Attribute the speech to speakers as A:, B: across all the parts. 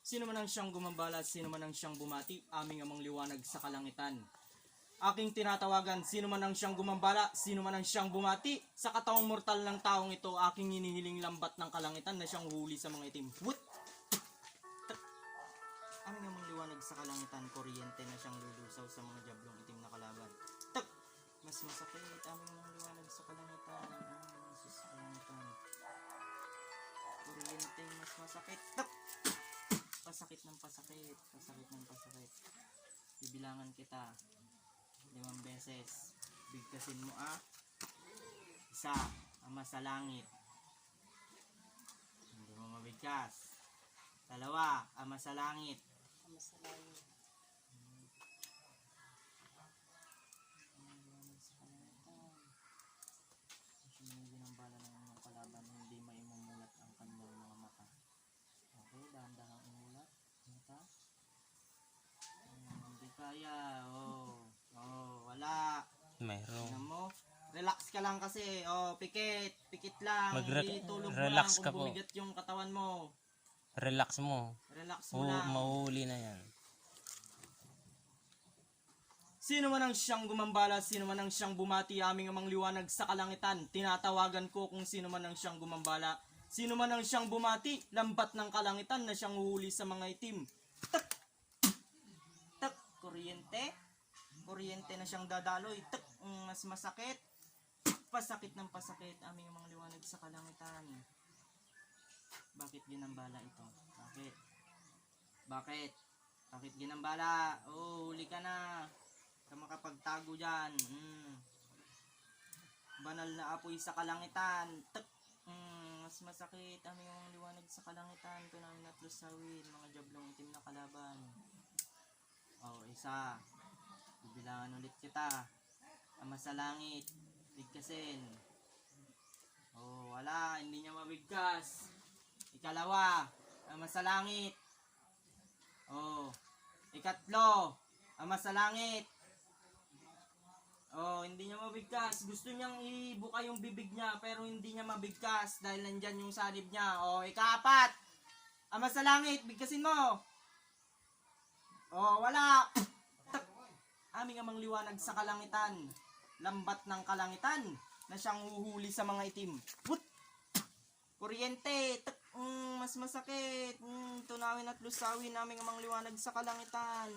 A: Sino man ang siyang gumambala, sino man ang siyang bumati, aming amang liwanag sa kalangitan. Aking tinatawagan, sino man ang siyang gumambala, sino man ang siyang bumati, sa katawang mortal ng taong ito, aking hinihiling lambat ng kalangitan na siyang huli sa mga itim. Wut! Aming amang liwanag sa kalangitan, kuryente na siyang lulusaw sa mga jablong itim na kalaban. Tak! Mas masakit, aming amang liwanag sa kalangitan, sa kalangitan. Kuryente, mas masakit. Tak! Pasakit ng pasakit, pasakit ng pasakit. Bibilangan kita 5 beses. Bigkasin mo 1, Ama sa langit. Hindi mo mabigkas. 2, Ama sa langit.
B: Ama sa langit.
A: Sinigin ang bala ng mga kalaban, hindi maimumulat ang kanyang mga mata. Okay, dahan-dahang umulat. Mata. Hindi kaya. Wala.
C: Mayroon.
A: Tingnan mo. Relax ka lang kasi. Pikit. Pikit lang. Hindi tulog mo
C: Relax
A: lang
C: ka
A: kung
C: po.
A: bumigat yung katawan mo.
C: Relax mo.
A: Relax mo lang.
C: Mauuli na yan.
A: Sino man ang siyang gumambala, sino man ang siyang bumati, aming amang liwanag sa kalangitan. Tinatawagan ko kung sino man ang siyang gumambala, sino man ang siyang bumati, lambat ng kalangitan na siyang huhuli sa mga itim. Tak! Tak! Kuryente. Kuryente na siyang dadaloy. Tak! Mas masakit. Pasakit ng pasakit, aming amang liwanag sa kalangitan. Bakit ginambala ito? Bakit? Bakit? Bakit ginambala? Huli ka na. Ka makapagtago dyan. Banal na apoy sa kalangitan. Tak! Mas masakit. Aming ang liwanag sa kalangitan. Tunawin at lusawin. Mga jablong itim na kalaban. Isa. Bibilangan ulit kita. Ama sa langit. Bigkasin. Wala. Hindi niya mabigkas. 2, Ama sa langit. 3, Ama sa langit. Hindi niya mabigkas. Gusto niyang ibuka yung bibig niya pero hindi niya mabigkas dahil nandyan yung sanib niya. 4, Ama sa langit, bigkasin mo. Wala. Tak! Aming amang liwanag sa kalangitan. Lambat ng kalangitan na siyang huhuli sa mga itim. Wut! Kuryente. Tak! Mas masakit. Tunawin at lusawin aming amang liwanag sa kalangitan.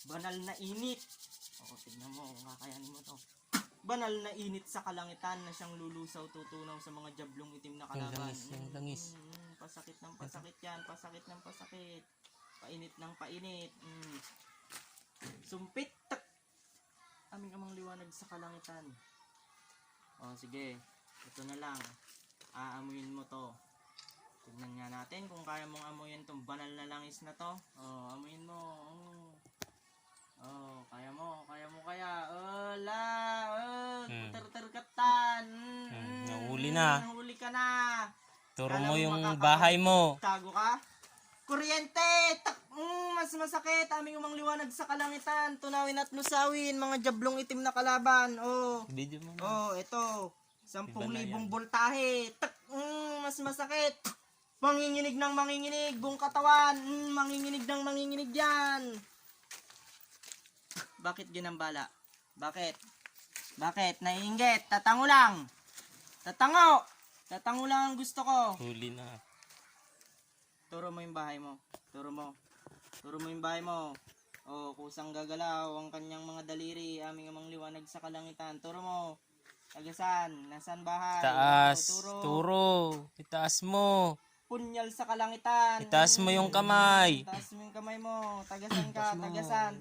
A: Banal na init. Tignan mo kung kakayanin mo to. Banal na init sa kalangitan na siyang lulusaw, tutunaw sa mga jablong itim na kalaban.
C: Yung langis.
A: Pasakit ng pasakit yan. Pasakit ng pasakit. Painit ng painit. Sumpit. Tak! Aming amang liwanag sa kalangitan. Sige. Ito na lang. Aamuyin mo to. Tignan nga natin kung kaya mong amuyin tong banal na langis na to. Amuyin mo. Kaya mo kaya. Terterkatan.
C: Nahuli na.
A: Nahuli ka na.
C: Turo
A: Kala
C: mo
A: mo
C: yung
A: makakapag-
C: bahay mo.
A: Tago ka? Kuryente! Tak! Mas masakit. Aming umang liwanag sa kalangitan. Tunawin at lusawin. Mga jablong itim na kalaban.
C: Video mo na.
A: Ito. 10,000
C: Iba na yan.
A: voltahe. Tak! Mas masakit. Manginginig ng manginginig. Buong katawan. Manginginig ng manginginig yan. Bakit ginambala? Bakit? Naiinggit? Tatango lang. Tatango! Tatango lang ang gusto ko.
C: Huli na.
A: Turo mo yung bahay mo. Turo mo yung bahay mo. Kusang gagalaw ang kanyang mga daliri. Aming amang liwanag sa kalangitan. Turo mo. Tagasan. Nasaan bahay?
C: Taas.
A: Turo.
C: Turo. Itaas mo.
A: Punyal sa kalangitan.
C: Itaas mo yung kamay.
A: Itaas mo yung kamay mo. Tagasan ka. Tagasan.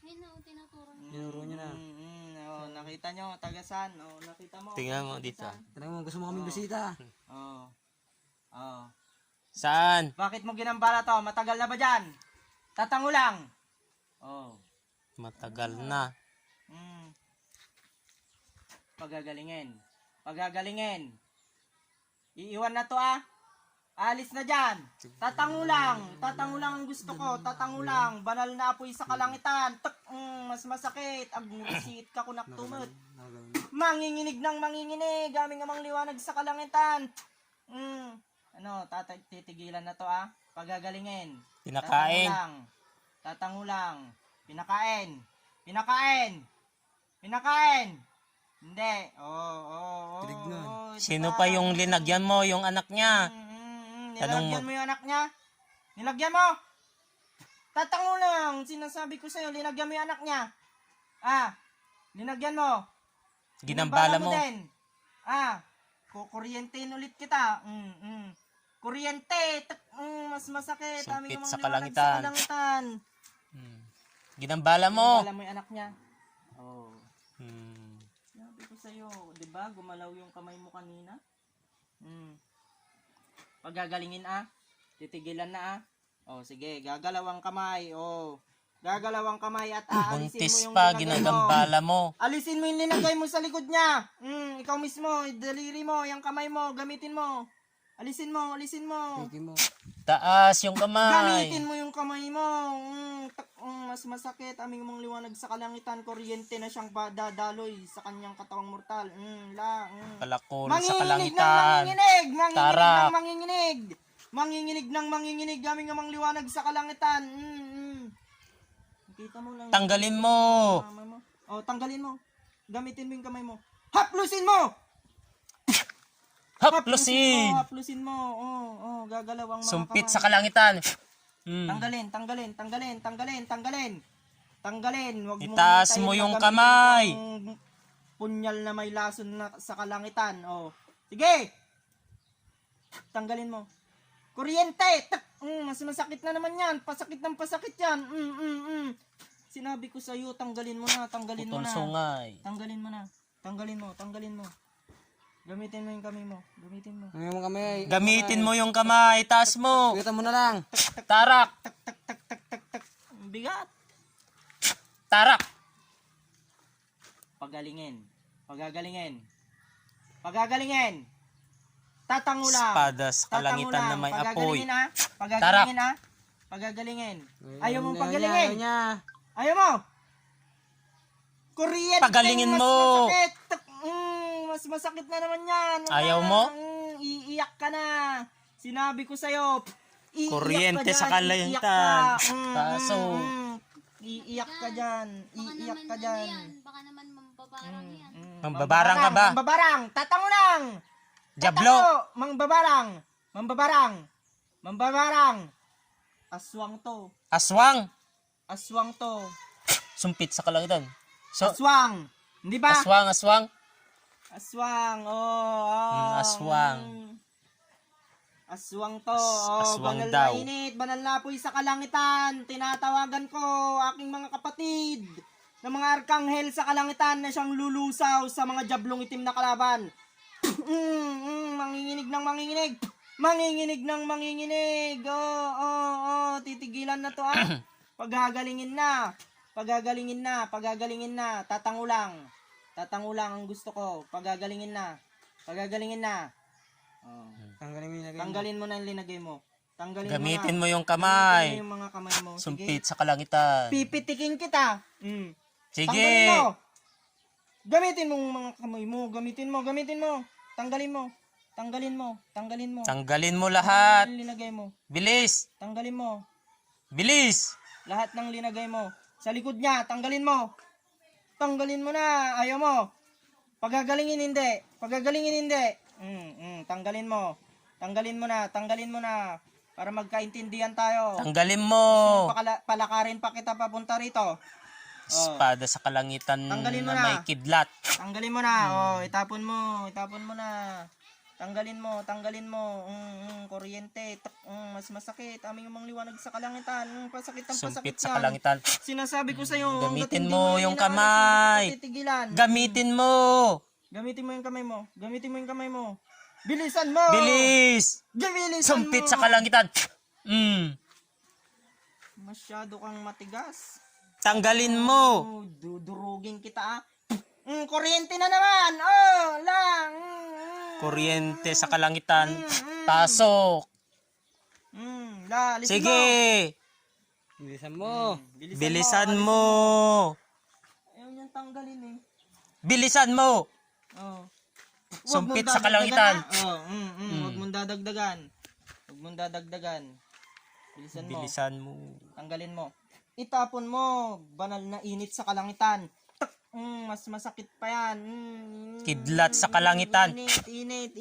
B: Ayun na, tinuturo niya.
D: Tinuro niya na.
A: Nakita nyo. Tagasan. Nakita mo.
C: Tingnan mo dito.
D: Tanong mo, gusto mo kaming bisita.
C: Saan?
A: Bakit mo ginambala to? Matagal na ba dyan? Tatango lang.
C: Matagal na.
A: Pagagalingin. Iiwan na to Alis na dyan. Tatango lang ang gusto ko. Tatango lang. Banal na apoy sa kalangitan. Tak! Mas masakit. Agmusit ka kunak tumot. Manginginig ng manginginig. Aming amang liwanag sa kalangitan. Ano, titigilan na to Pagagalingin.
C: Pinakain.
A: Tatangulang. Pinakain. Hindi.
D: Tilig nun.
C: Sino pa yung linagyan mo? Yung anak niya. Tanong mo.
A: Nilagyan mo yung anak niya? Nilagyan mo? Tatangulang. Sinasabi ko sa'yo, linagyan mo yung anak niya. Linagyan mo.
C: Ginambala mo.
A: din. Kukuryentein ulit kita. Kuryente. Mas masakit.
C: Sumpit
A: Aming
C: sa
A: liwanag
C: kalangitan.
A: sa kalangitan.
C: Ginambala mo.
A: Alam mo yung anak niya? Oh.
C: Hmm.
A: Sabi ko sa'yo, di ba? Gumalaw yung kamay mo kanina. Pagagalingin titigilan na sige, gagalaw ang kamay. Gagalaw ang kamay at aalisin mo
C: Buntis
A: yung
C: pa,
A: linagay mo.
C: ginagambala mo.
A: Alisin mo yung linagay mo sa likod niya. Ikaw mismo, daliri mo, yung kamay mo, gamitin mo. Alisin mo.
D: Piki mo.
C: Taas yung kamay.
A: Gamitin mo yung kamay mo. Mas masakit, aming mga liwanag sa kalangitan, kuryente na siyang dadaloy sa kanyang katawang mortal.
C: Kalakol sa
A: Manginginig
C: kalangitan. Tarak.
A: Manginginig ng manginginig, aming mga liwanag sa kalangitan. Kita mo lang.
C: Tanggalin mo.
A: Tanggalin mo. Gamitin mo yung kamay mo. Haplusin mo!
C: Haplusin.
A: Haplusin mo. Gagalaw ang mga
C: Sumpit
A: kamay.
C: sa kalangitan.
A: Tanggalin. Wag mo
C: Itaas
A: hintayin
C: mo
A: na
C: yung
A: gamitin
C: kamay.
A: yung punyal na may lason na sa kalangitan. Sige. Tanggalin mo. Kuryente. Mas masakit na naman yan. Pasakit yan. Sinabi ko sa iyo, tanggalin mo na.
C: Putol sungay.
A: Tanggalin mo. Gamitin mo yung kamay mo.
D: Ngayon mo kami.
C: Gamitin mo yung kamay. Taas mo.
D: Pikitan mo na lang.
C: Tarak.
A: Bigat.
C: Tarak.
A: Pagagalingin. Tatangulang.
C: Espada sa kalangitan na may apoy.
A: Pagagalingin. Ayaw mong
D: Ayaw
A: pagalingin.
D: niya.
A: Ayaw mo. Kuryente.
C: Pagalingin
A: mas
C: mo.
A: Masakit. Mas masakit na naman yan.
C: Ayaw mo?
A: Iiyak ka na. Sinabi ko sa'yo. Iiyak
C: Kuryente
A: ka
C: sa
A: dyan,
C: kalangitan.
A: iiyak ka.
C: Kaso.
A: Iiyak ka dyan. Iiyak ka dyan.
B: Baka naman mambabarang yan.
C: Mambabarang ka ba?
A: Mambabarang. Tatangulang.
C: Diablo.
A: Mambabarang. Aswang to.
C: Sumpit sa kalangitan.
A: Aswang. Hindi ba?
C: Aswang.
A: Aswang. Aswang to.
C: Aswang
A: Banal
C: daw.
A: na init, banal na apoy sa kalangitan. Tinatawagan ko aking mga kapatid ng mga arkanghel sa kalangitan na siyang lulusaw sa mga jablong itim na kalaban. Manginginig ng manginginig. Titigilan na to Pagagalingin na. Tatangulang ang gusto ko. Pagagalingin na. Tanggalin mo na yung linagay mo.
C: Gamitin mo yung kamay.
A: Gamitin mo yung mga kamay mo. Sige.
C: Sumpit sa kalangitan.
A: Pipitikin kita.
C: Sige.
A: Tanggalin mo. Gamitin mo yung mga kamay mo. Gamitin mo. Tanggalin mo.
C: Tanggalin mo lahat.
A: Yung linagay mo.
C: Bilis.
A: Tanggalin mo.
C: Bilis.
A: Lahat ng linagay mo. Sa likod niya, tanggalin mo. Tanggalin mo na. Ayaw mo. Pagagalingin hindi. Tanggalin mo. Tanggalin mo na. Para magkaintindihan tayo.
C: Tanggalin mo.
A: Palakarin pa kita papunta rito.
C: Espada sa kalangitan
A: Tanggalin mo
C: na
A: na.
C: may kidlat.
A: Tanggalin mo na. Itapon mo na. Tanggalin mo. Kuryente. Mas masakit. Aming umang liwanag sa kalangitan. Pasakit
C: Sumpit sa
A: yan.
C: kalangitan.
A: Sinasabi ko sa'yo.
C: Gamitin
A: hanggat hindi
C: mo
A: yan
C: yung
A: inaalis,
C: kamay.
A: hindi kita titigilan.
C: Gamitin mo.
A: Gamitin mo yung kamay mo. Bilisan mo.
C: Bilis.
A: Bilisan
C: Sumpit
A: mo.
C: sa kalangitan.
A: Masyado kang matigas.
C: Tanggalin mo.
A: Dudurugin kita kuryente na naman. Lang.
C: Kuryente sa kalangitan. Pasok.
A: Alisin
C: Sige.
D: Bilisan mo.
C: Bilisan mo.
A: Ayaw niyang tanggalin
C: Bilisan mo. Sumpit sa kalangitan.
A: Huwag mong dadagdagan. Huwag mong dadagdagan. Bilisan mo.
C: Bilisan mo.
A: Tanggalin mo. Itapon mo. Banal na init sa kalangitan. Tak! Mas masakit pa yan.
C: Kidlat sa kalangitan.
A: Init.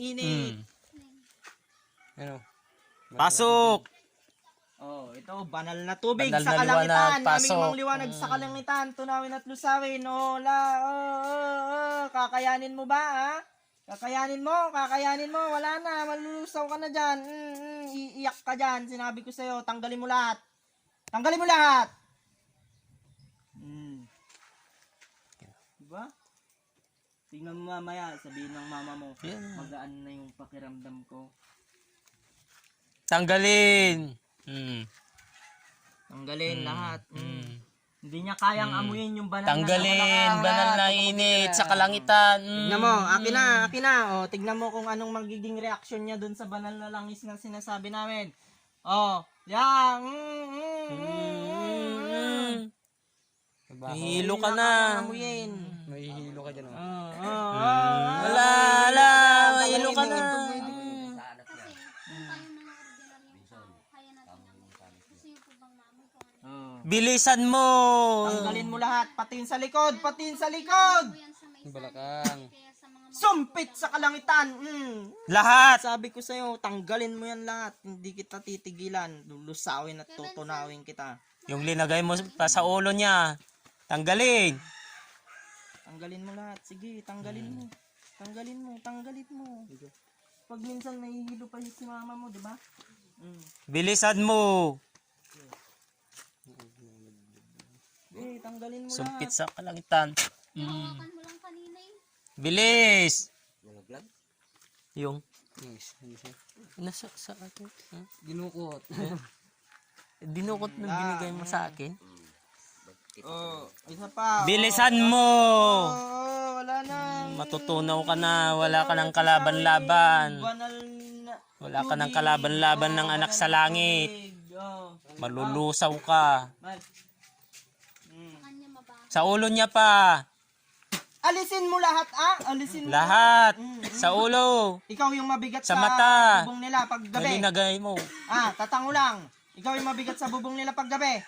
D: Ano?
C: Pasok!
A: Oh, ito, banal na tubig
C: Banal
A: sa
C: na
A: kalangitan.
C: liwanag,
A: Aming
C: pasok.
A: mga liwanag sa kalangitan. Tunawin at lusawin. Kakayanin mo ba, ha? Kakayanin mo. Wala na, malulusaw ka na dyan. Iiyak ka dyan. Sinabi ko sa'yo, tanggalin mo lahat. Diba? Tingnan mo mamaya, sabihin ng mama mo, magaan na yung pakiramdam ko.
C: Tanggalin.
A: Tanggalin lahat. Hindi niya kayang amuyin yung banal
C: Tanggalin.
A: na
C: Banal na init sa kalangitan.
A: Tignan mo, akin na. O, tignan mo kung anong magiging reaction niya dun sa banal na langis na sinasabi namin. O, yan.
C: Hilo ka na.
A: Amuyin.
D: May hilo ka dyan. Oh.
C: Wala. Hilo ka na.
B: Kasi kung tayo mga ordinaryo kaya natin yan. Gusto niyo po bang maamoy kung ano?
C: Bilisan mo.
A: Tanggalin mo lahat, pati sa likod.
B: Po yan sa may
D: Balakang.
B: kaya sa mga
A: Sumpit sa kalangitan.
C: Lahat.
A: Sabi ko sa'yo, tanggalin mo yan lahat. Hindi kita titigilan. Lulusawin at tutunawin kita.
C: Yung linagay mo pa sa ulo niya. Tanggalin.
A: Tanggalin mo lahat. Sige, tanggalin mo. Tanggalin mo. Pag minsan nahihilo pa si mama mo, di ba?
C: Bilisan mo.
A: Eh, tanggalin mo
C: Sumpit
A: lahat.
C: sa kalangitan.
B: hawakan mo lang kanina eh.
C: Bilis. Yung
D: Yes.
C: nasa sa akin.
D: Ginukot.
C: Dinukot na binigay mo sa akin.
A: Oh, isa pa.
C: Bilisan mo.
A: Wala na.
C: Matutunaw ka na. Wala ka ng kalaban-laban.
A: Banal na.
C: Wala ka ng kalaban-laban ng anak sa langit.
A: Oh.
C: Malulusaw ka.
A: Mal.
B: Sa kanya mabasa.
C: Sa ulo niya pa.
A: Alisin mo lahat, Alisin mo.
C: Lahat. Sa ulo.
A: Ikaw yung mabigat
C: Sa mata.
A: bubong nila pag gabi.
C: Nalinagay mo.
A: Tatango lang. Ikaw yung mabigat sa bubong nila pag gabi.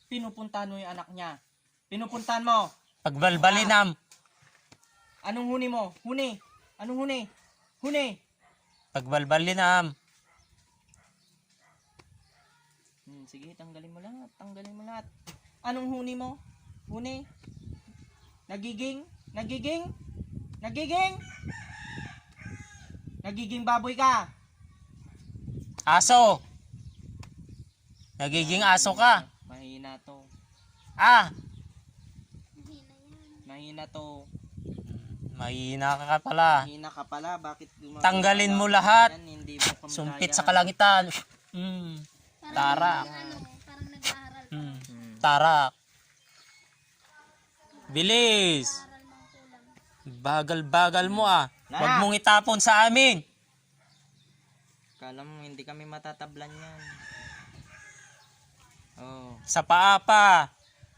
A: Pinupuntahan mo yung anak niya. Pinupuntahan mo.
C: Pagbalbalinam.
A: Anong huni mo? Huni. Anong huni? Huni.
C: Pagbalbalinam.
A: Sige, tanggalin mo lahat. Anong huni mo? Huni. Nagiging baboy ka.
C: Aso. Nagiging aso ka.
A: Mahina to. Mahina to.
C: Mahina ka pala.
A: Mahina ka pala. Bakit gumagawa
C: Tanggalin mo
A: ka?
C: lahat.
A: Yan, hindi mo pa
C: Sumpit
A: makaya.
C: sa kalangitan.
B: Parang
C: Tara.
B: parang nag-aaral pa.
C: Tarak. Bilis.
B: Aral mga kulang.
C: Bagal-bagal mo Huwag mong itapon sa amin.
A: Kala mo hindi kami matatablan yan. Oh,
C: Sa paa pa.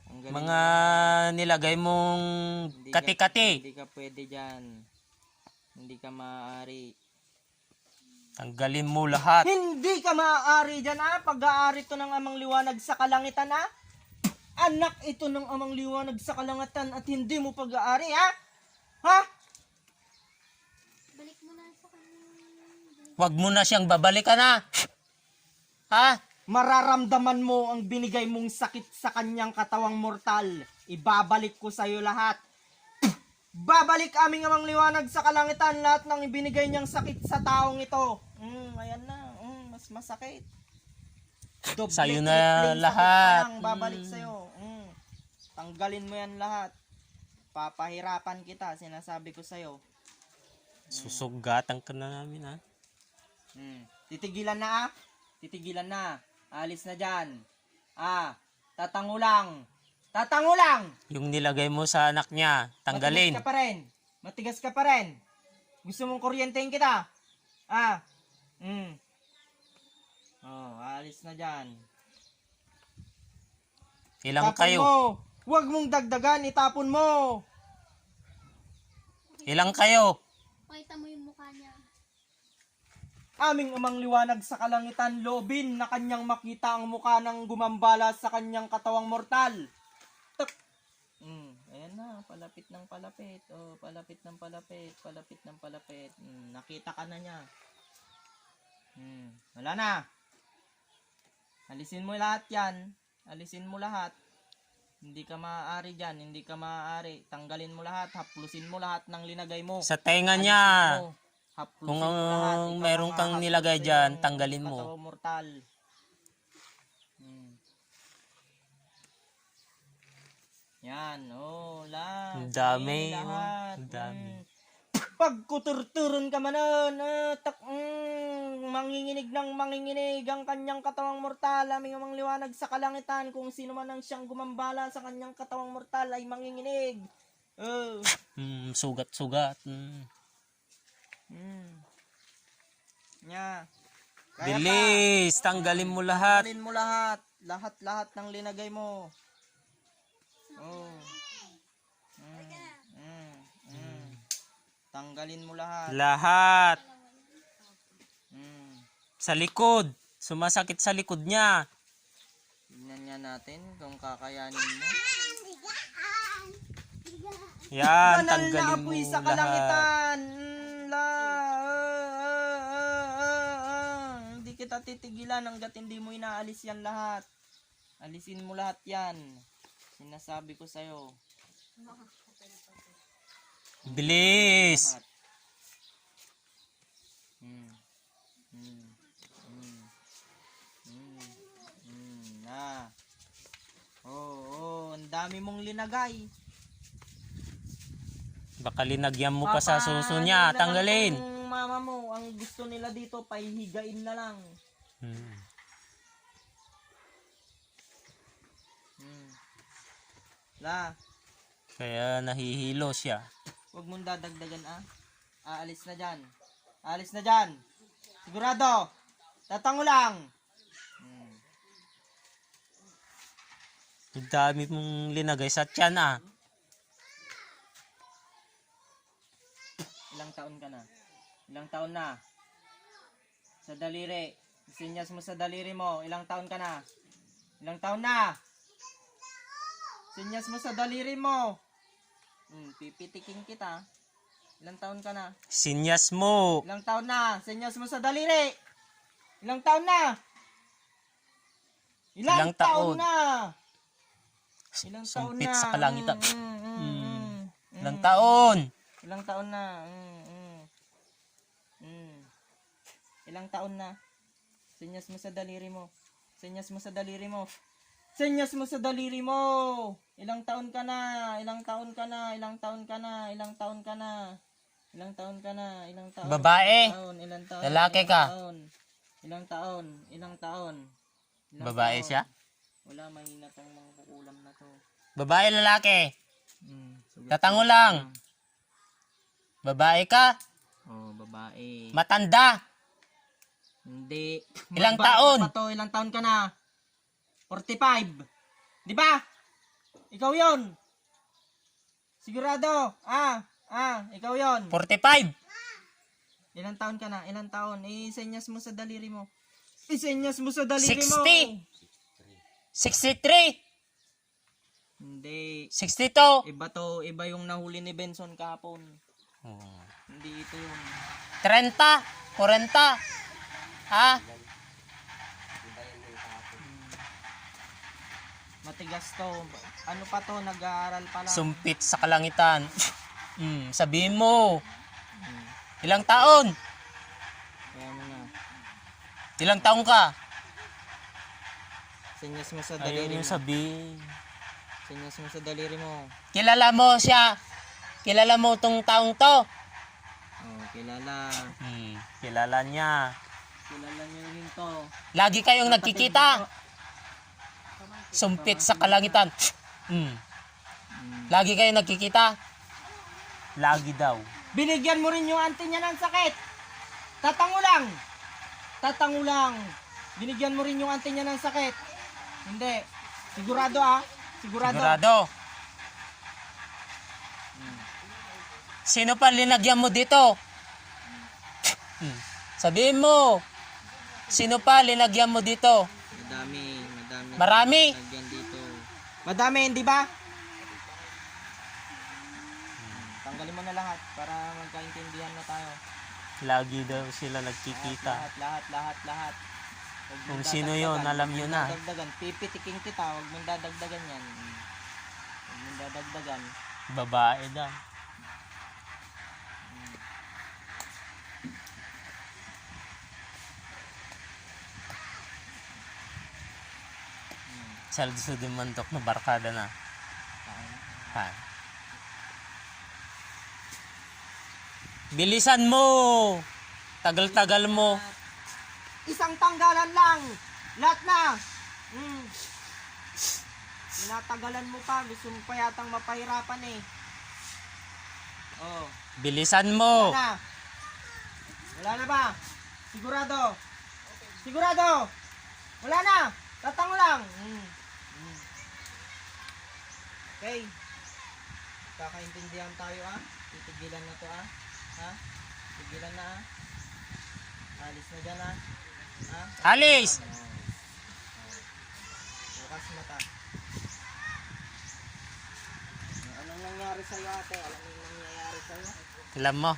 A: ang galing.
C: Mga nilagay mong kati-kati.
A: Hindi ka pwede dyan. Hindi ka maaari.
C: Tanggalin mo lahat.
A: Hindi ka maaari dyan, Pag-aari to ng amang liwanag sa kalangitan, Anak ito ng amang liwanag sa kalangitan at hindi mo pag-aari, Ha?
B: Balik mo na sa kanya.
C: Huwag mo na siyang babalikan
A: Mararamdaman mo ang binigay mong sakit sa kanyang katawang mortal. Ibabalik ko sa'yo lahat. Babalik aming amang liwanag sa kalangitan lahat ng ibinigay niyang sakit sa taong ito. Ayan na. Mas masakit. Doble
C: Sa'yo na
A: tripling sakit
C: lahat.
A: pa lang babalik sa'yo. Tanggalin mo yan lahat. Papahirapan kita, sinasabi ko sa'yo.
C: Susugatan ka na namin
A: Titigilan na Titigilan na. Alis na dyan. Tatango lang.
C: Yung nilagay mo sa anak niya, tanggalin.
A: Matigas ka pa rin. Gusto mong kuryentehin kita? Alis na dyan.
C: Ilang
A: Tapon
C: kayo?
A: mo. Huwag mong dagdagan, itapon mo.
C: Ilang kayo?
B: Pakita mo yung mukha niya.
A: Aming amang liwanag sa kalangitan, loobin na kanyang makita ang mukha ng gumambala sa kanyang katawang mortal. Tak! Ayan na, palapit ng palapit. Oh, palapit ng palapit, palapit ng palapit. Nakita ka na niya. Wala na. Alisin mo lahat yan. Alisin mo lahat. Hindi ka maaari dyan, hindi ka maaari. Tanggalin mo lahat, haplusin mo lahat ng linagay mo.
C: Sa tenga
A: Alisin
C: niya.
A: mo. Haplusin
C: Kung
A: mo lahat. Ikaw
C: meron
A: ang
C: kang
A: hahaplos
C: nilagay
A: sa
C: dyan,
A: iyong
C: tanggalin mo.
A: katawang mortal. Yan, lahat.
C: Ang dami,
A: lahat.
C: ang dami.
A: Pag kuturturon ka manon, manginginig ng manginginig ang kanyang katawang mortal, aming amang liwanag sa kalangitan, kung sino man ang siyang gumambala sa kanyang katawang mortal ay manginginig.
C: Sugat-sugat.
A: Nya.
C: Bilis, tanggalin mo lahat.
A: Tanggalin mo lahat. Lahat ng linagay mo. Tanggalin mo lahat.
C: Lahat. Sa likod. Sumasakit sa likod niya.
A: Tignan nga natin kung kakayanin mo.
C: Yan,
A: Banal na
C: tanggalin mo
A: apoy sa
C: lahat.
A: kalangitan. Hindi kita titigilan hanggat hindi mo inaalis yan lahat. Alisin mo lahat yan. Sinasabi ko sa'yo.
C: Bilis.
A: Lahat. Na. Ang dami mong linagay.
C: Baka linagyan mo pa sa suso niya.
A: Papaano
C: Tanggalin.
A: na lang kung mama mo, ang gusto nila dito, pahihigain na lang.
C: Kaya nahihilo siya.
A: Huwag mong dadagdagan Aalis na dyan. Aalis na dyan. Sigurado. Tatango lang.
C: Ang dami mong linagay sa tiyan
A: Ilang taon ka na? Ilang taon na? Sa daliri. Sinyas mo sa daliri mo. Ilang taon ka na? Ilang taon na? Sinyas mo sa daliri mo. Pipitikin kita. Ilang taon ka na?
C: Sinyas mo.
A: Ilang taon na? Sinyas mo sa daliri. Ilang taon na?
C: Ilang taon?
A: na? Ilang taon
C: Sumpit
A: na?
C: sa kalangitan. Ilang taon?
A: Ilang taon na? Ilang taon na? Sinyas mo sa daliri mo. Sinyas mo sa daliri mo. Sinyas mo sa daliri mo. Ilang taon ka na? Ilang taon ka na? Ilang taon ka na? Ilang taon ka na? Ilang taon ka na? Ilang taon?
C: Babae.
A: Ilang taon?
C: Lalaki ka.
A: Ilang taon? Ilang taon? Ilang
C: Babae
A: taon?
C: siya?
A: Wala, mahina tong mga kukulam na to.
C: Babae, lalaki.
A: Sugat.
C: Tatango lang. Babae ka?
A: Babae.
C: Matanda.
A: Hindi.
C: Ilang
A: Magbata
C: taon?
A: pa to, ilang taon ka na? 45. Di ba? Ikaw yon. Sigurado. Ikaw yon.
C: 45.
A: Ilang taon ka na? Ilang taon? Isenyas mo sa daliri mo. Isenyas mo sa daliri mo.
C: 60. 63.
A: Hindi.
C: 62.
A: Iba to. Iba yung nahuli ni Benson kahapon. Hindi ito yun.
C: 30. 40.
A: Matigas to. Ano pa to? Nag-aaral pa lang.
C: Sumpit sa kalangitan. Sabihin mo. Ilang taon?
A: Kaya mo na.
C: Ilang taon ka?
A: Senyas mo sa
C: Ayaw
A: daliri
C: niyo
A: mo.
C: sabihin.
A: Senyas mo sa daliri mo.
C: Kilala mo siya. Kilala mo tong taong to.
A: Kilala.
C: Kilala niya.
A: Kilala niyo rin to.
C: Lagi kayong nagkikita. Sumpit sa kalangitan. Lagi kayong nagkikita. Lagi daw.
A: Binigyan mo rin yung auntie niya ng sakit. Tatango lang. Tatango lang. Binigyan mo rin yung auntie niya ng sakit. Hindi. Sigurado Sigurado.
C: Sigurado. Sino pa linagyan mo dito? Sabihin mo. Sino pa linagyan mo dito?
A: Madami.
C: Marami?
A: Lagyan dito. Madami, hindi ba? Tanggalin mo na lahat para magkaintindihan na tayo.
C: Lagi daw sila nagkikita.
A: Lahat. Huwag mong
C: Kung sino
A: dadagdagan,
C: yun, alam
A: huwag
C: nyo
A: mong
C: na.
A: dadagdagan. Pipitiking kita, huwag mong dadagdagan yan. Huwag mong dadagdagan.
C: Babae daw. Saldo din mantok na barkada na. Ha. Bilisan mo! Tagal-tagal mo.
A: Isang tanggalan lang! Lahat na! Tinatagalan mo pa, gusto mo pa yatang mapahirapan eh. Oh,
C: Bilisan mo!
A: wala na. Wala na ba? Sigurado? Sigurado? Wala na! Tatang lang! Okay. Kakaintindihan tayo ah. Titigilan na to ah. Ha? Tigilan na ah. Alis na dyan ah. Ha?
C: Alis!
A: Bukas mata. Anong nangyari sa'yo ate? Alam mo yung nangyayari sa'yo?
C: Alam mo,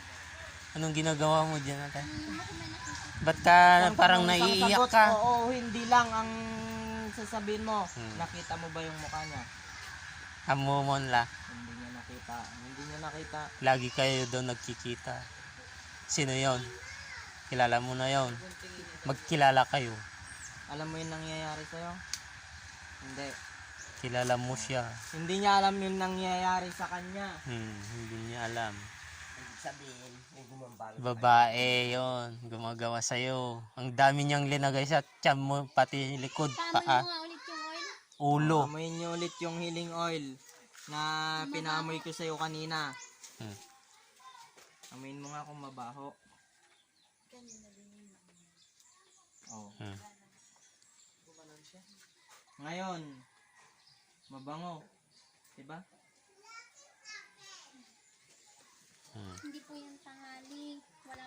C: anong ginagawa mo dyan ate?
B: Ako may nakikita.
C: Ba't ka parang
A: Isang
C: naiiyak
A: sagot,
C: ka?
A: Oo, hindi lang ang sasabihin mo.
C: Hmm.
A: Nakita mo ba yung mukha niya?
C: Amumon la.
A: Hindi niya nakita. Hindi niya nakita.
C: Lagi kayo daw nagkikita. Sino yon? Kilala mo na yon. Magkilala kayo.
A: Alam mo yung nangyayari sa'yo? Hindi.
C: Kilala mo siya.
A: Hindi niya alam yung nangyayari sa kanya.
C: Hindi niya alam.
A: Sabihin, may gumambala.
C: Babae yon, gumagawa sa'yo. Ang dami niyang linagay sa tiyan mo, pati likod,
B: Tama
C: paa,
B: niyo nga ulit yung oil.
C: ulo.
A: Amoyin niyo ulit yung healing oil na pinamoy ko sa'yo kanina.
C: Hmm.
A: Amoyin mo nga kung mabaho. Oh.
C: Hmm.
A: Ngayon, mabango. Diba?
B: Hindi po yung tanghali. Wala